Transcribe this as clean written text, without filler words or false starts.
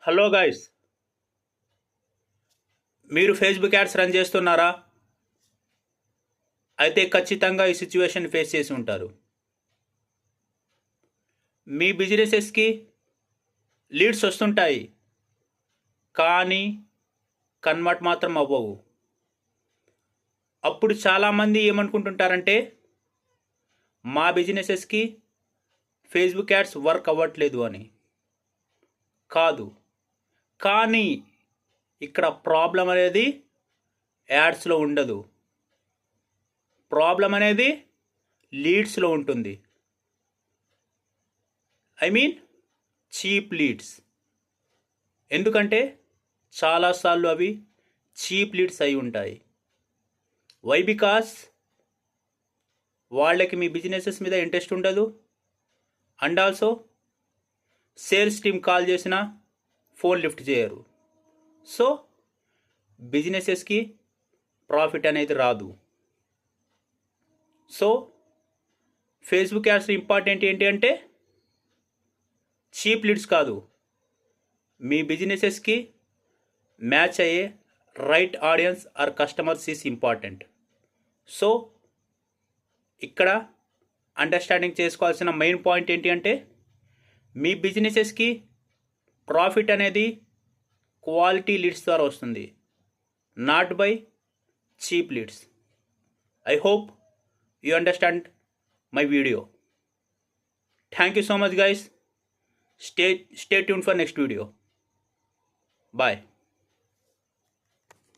Hello guys, మీరు Facebook ads run చేస్తున్నారా? అయితే ఖచ్చితంగా ఈ సిచ్యువేషన్ ఫేస్ చేసి ఉంటారు. మీ బిజినెసెస్కి లీడ్స్ వస్తుంటాయి, కానీ కన్వర్ట్ మాత్రం అవ్వవు. అప్పుడు చాలామంది ఏమనుకుంటుంటారంటే మా బిజినెసెస్కి ఫేస్బుక్ యాడ్స్ వర్క్ అవ్వట్లేదు అని. కాదు, కానీ ఇక్కడ ప్రాబ్లం అనేది యాడ్స్లో ఉండదు. ప్రాబ్లం అనేది లీడ్స్లో ఉంటుంది. Cheap leads. ఎందుకంటే చాలాసార్లు అవి చీప్ లీడ్స్ అయి ఉంటాయి. వై? బికాస్ వాళ్ళకి మీ బిజినెసెస్ మీద ఇంట్రెస్ట్ ఉండదు. And also sales team call చేసినా ఫోన్ లిఫ్ట్ చేయరు. సో బిజినెసెస్కి ప్రాఫిట్ అనేది రాదు. సో ఫేస్బుక్ యాడ్స్ ఇంపార్టెంట్ ఏంటి అంటే చీప్ లీడ్స్ కాదు, మీ బిజినెసెస్కి మ్యాచ్ అయ్యే right audience or customers is important. So ఇక్కడ అండర్స్టాండింగ్ చేసుకోవాల్సిన మెయిన్ పాయింట్ ఏంటి అంటే మీ బిజినెసెస్కి ప్రాఫిట్ అనేది క్వాలిటీ లీడ్స్ ద్వారా వస్తుంది, not by cheap leads. I hope you understand my video. Thank you so much guys. Stay tuned for next video. Bye.